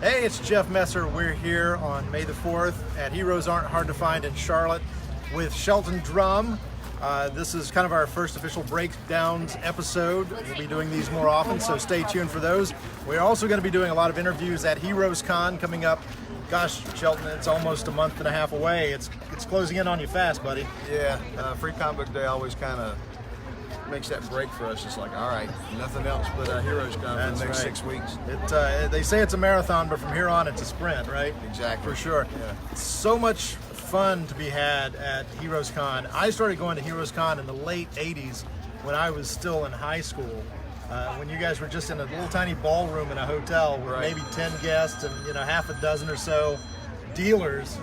Hey, it's Jeff Messer. We're here on May the 4th at Heroes Aren't Hard to Find in Charlotte with Shelton Drum. This is kind of our first official breakdowns episode. We'll be doing these more often, so stay tuned for those. We're also going to be doing a lot of interviews at Heroes Con coming up. Gosh, Shelton, it's almost a month and a half away. It's closing in on you fast, buddy. Yeah, Free Comic Book Day always kind of makes that break for us. It's like, all right, nothing else but Heroes Con for the next 6 weeks. They say it's a marathon, but from here on, it's a sprint, right? Exactly. For sure. Yeah. So much fun to be had at Heroes Con. I started going to Heroes Con in the late 80s when I was still in high school. When you guys were just in a little tiny ballroom in a hotel with maybe 10 guests and half a dozen or so dealers.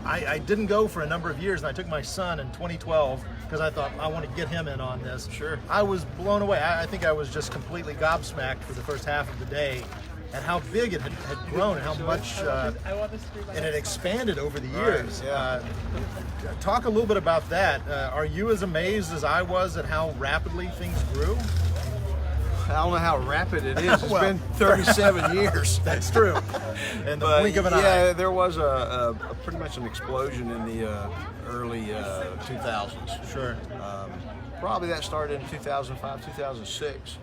I didn't go for a number of years, and I took my son in 2012 because I thought I want to get him in on this. Sure. I was blown away. I think I was just completely gobsmacked for the first half of the day and how big it had grown and how much it had expanded over the years. Right. Yeah. Talk a little bit about that. Are you as amazed as I was at how rapidly things grew? I don't know how rapid it is. It's been 37 years. That's true. In the blink of an eye. Yeah, there was a pretty much an explosion in the early 2000s. Sure. Probably that started in 2005, 2006,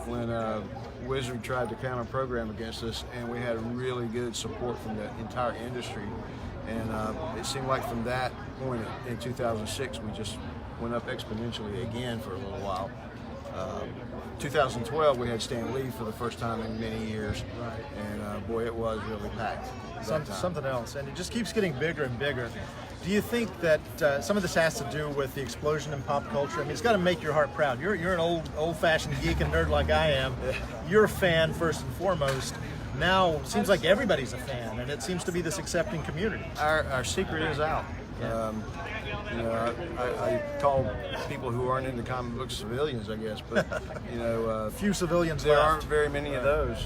when Wizard tried to counter-program against us, and we had really good support from the entire industry. And it seemed like from that point in 2006, we just went up exponentially again for a little while. 2012, we had Stan Lee for the first time in many years, and boy, it was really packed. Something else, and it just keeps getting bigger and bigger. Do you think that some of this has to do with the explosion in pop culture? I mean, it's got to make your heart proud. You're an old-fashioned geek and nerd like I am. You're a fan first and foremost. Now, it seems like everybody's a fan, and it seems to be this accepting community. Our secret is out. I call people who aren't into comic books civilians, I guess, but few civilians there left. aren't very many of those.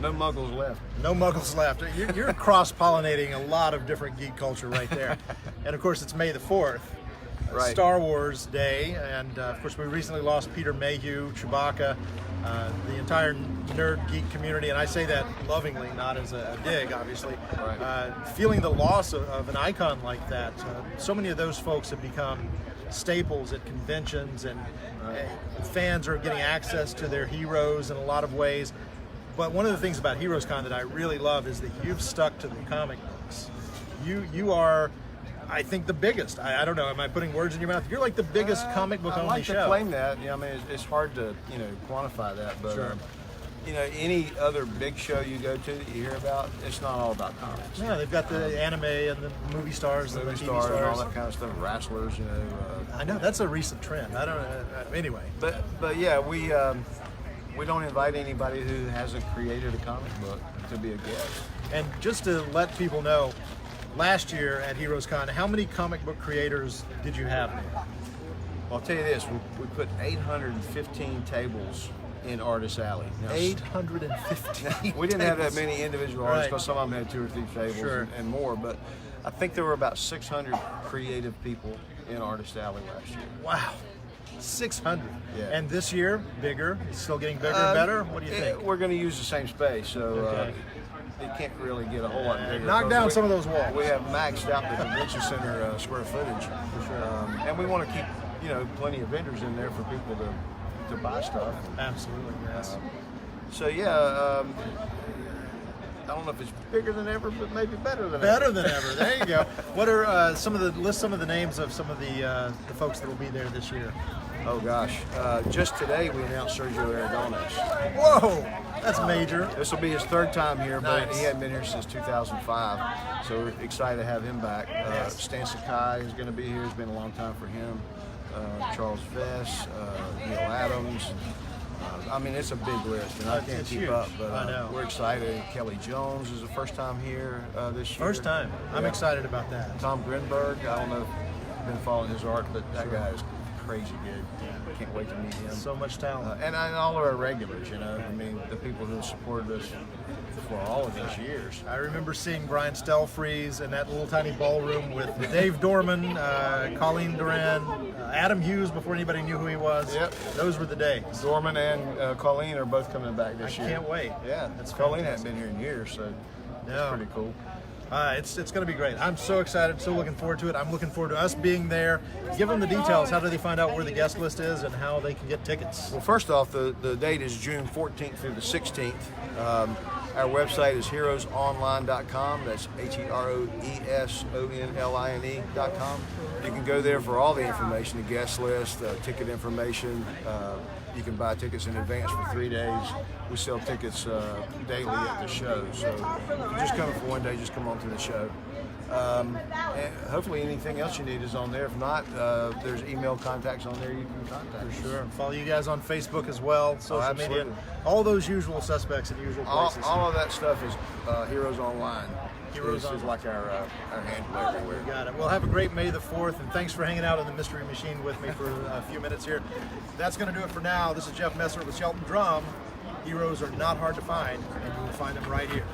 No muggles left. No muggles left. You're cross-pollinating a lot of different geek culture right there. And of course, it's May the 4th, Star Wars Day, and of course, we recently lost Peter Mayhew, Chewbacca, the entire nerd geek community, and I say that lovingly, not as a dig, obviously. Feeling the loss of an icon like that. So many of those folks have become staples at conventions, and fans are getting access to their heroes in a lot of ways. But one of the things about Heroes Con that I really love is that you've stuck to the comic books. You are, I think, the biggest. I don't know. Am I putting words in your mouth? You're like the biggest comic book only show. I like to claim that. I mean, it's hard to quantify that, but sure. Any other big show you go to that you hear about, it's not all about comics. Yeah, they've got the anime and the movie stars and the TV stars and all that kind of stuff. Wrestlers, I know that's a recent trend. I don't know. Anyway. But yeah, we don't invite anybody who hasn't created a comic book to be a guest. And just to let people know, last year at Heroes Con, how many comic book creators did you have there? Well, I'll tell you this, we put 815 tables in Artist Alley. Now, 815 We didn't have that many individual artists because some of them had 2 or 3 tables and more, but I think there were about 600 creative people in Artist Alley last year. Wow. 600. Yeah. And this year, bigger? It's still getting bigger and better? What do you think? We're going to use the same space, so it can't really get a whole lot bigger. Knock down some of those walls. We have maxed out the convention center square footage, for sure. And we want to keep, plenty of vendors in there for people to buy stuff. Absolutely, yes. I don't know if it's bigger than ever, but maybe better than ever. Better than ever. There you go. What are some of the names of some of the folks that will be there this year? Oh gosh, just today we announced Sergio Aragonés. Whoa, that's major. This will be his 3rd time here, but Nice. he hadn't been here since 2005, so we're excited to have him back. Stan Sakai is going to be here. It's been a long time for him. Charles Vess, Neil Adams. I mean, it's a big list, and I can't It's keep huge. up, but I know. we're excited. Kelly Jones is the first time here this year. First time. I'm excited about that. Tom Grinberg, I don't know if you've been following his art, but that guy is crazy good. Can't wait to meet him. So much talent. And all of our regulars, you know. I mean, the people who have supported us for all of these years. I remember seeing Brian Stelfreeze in that little tiny ballroom with Dave Dorman, Colleen Duran, Adam Hughes before anybody knew who he was. Yep. Those were the days. Dorman and Colleen are both coming back this year. I can't wait. Yeah, That's Colleen fantastic. hasn't been here in years, so No. it's pretty cool. It's going to be great. I'm so excited, so looking forward to it. I'm looking forward to us being there. Give them the details. How do they find out where the guest list is and how they can get tickets? Well, first off, the date is June 14th through the 16th. Our website is heroesonline.com. That's HEROESONLINE.com. You can go there for all the information, the guest list, ticket information. You can buy tickets in advance for 3 days. We sell tickets daily at the show. So if you're just coming for one day, just come on to the show. And hopefully anything else you need is on there. If not, there's email contacts on there you can contact. For sure. And follow you guys on Facebook as well, social media, absolutely. all those usual suspects in usual places. All of that stuff is Heroes Online. Heroes This is Online. like our handle everywhere. Got it. Well, have a great May the 4th, and thanks for hanging out in the Mystery Machine with me for a few minutes here. That's going to do it for now. This is Jeff Messer with Shelton Drum. Heroes are not hard to find, and you will find them right here.